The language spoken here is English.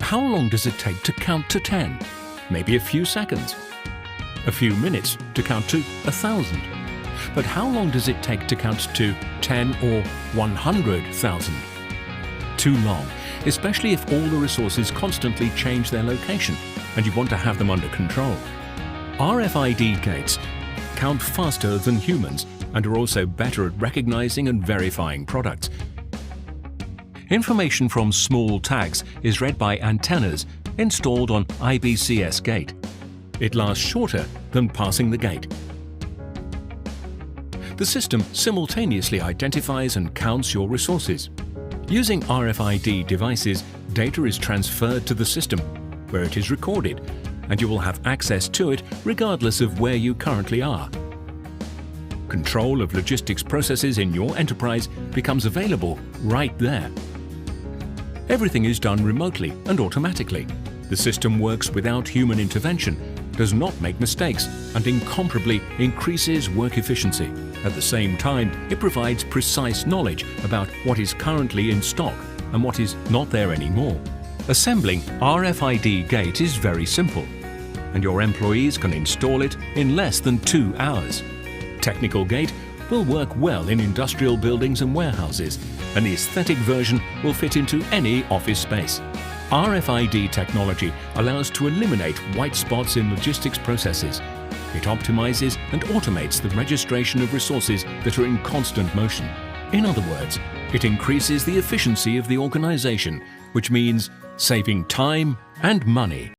How long does it take to count to 10? Maybe a few seconds. A few minutes to count to 1,000. But how long does it take to count to 10 or 100,000? Too long, especially if all the resources constantly change their location and you want to have them under control. RFID gates count faster than humans and are also better at recognizing and verifying products. Information from small tags is read by antennas installed on IBCS gate. It lasts shorter than passing the gate. The system simultaneously identifies and counts your resources. Using RFID devices, data is transferred to the system, where it is recorded, and you will have access to it regardless of where you currently are. Control of logistics processes in your enterprise becomes available right there. Everything is done remotely and automatically. The system works without human intervention, does not make mistakes, and incomparably increases work efficiency. At the same time, it provides precise knowledge about what is currently in stock and what is not there anymore. Assembling RFID Gate is very simple, and your employees can install it in less than 2 hours. Technical Gate will work well in industrial buildings and warehouses, and the aesthetic version will fit into any office space. RFID technology allows to eliminate white spots in logistics processes. It optimizes and automates the registration of resources that are in constant motion. In other words, it increases the efficiency of the organization, which means saving time and money.